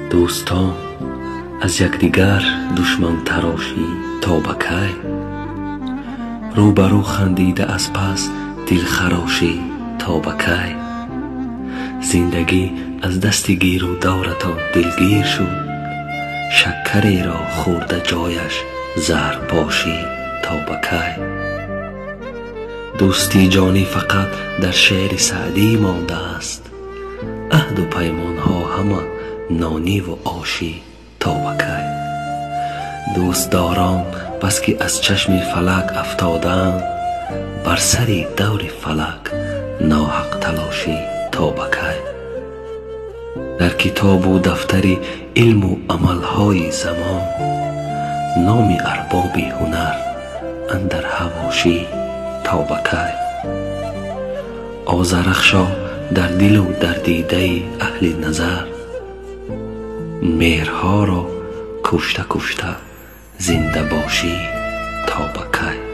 دوستان از یکدیگر دشمن تراشی تا به کی؟ روبرو خندیده از پس دل خراشی تا به کی؟ زندگی از دست گیر و دورتان دلگیر شد، شکری را خورده جایش زهر پاشی تا به کی؟ دوستی جانی فقط در شعر سعدی مانده است، عهد و پیمان ها همه نانی و آشی تا به کی؟ دوستداران بس که از چشم فلک افتادند، بر سر دور فلک ناحق تلاشی تا به کی؟ در کتاب و دفتر علم و عملهای زمان، نام ارباب هنر اندر حواشی تا به کی؟ آذرخشا در دل و در دیده اهل نظر، مهرها را کشته کشته زنده باشی تا به کی؟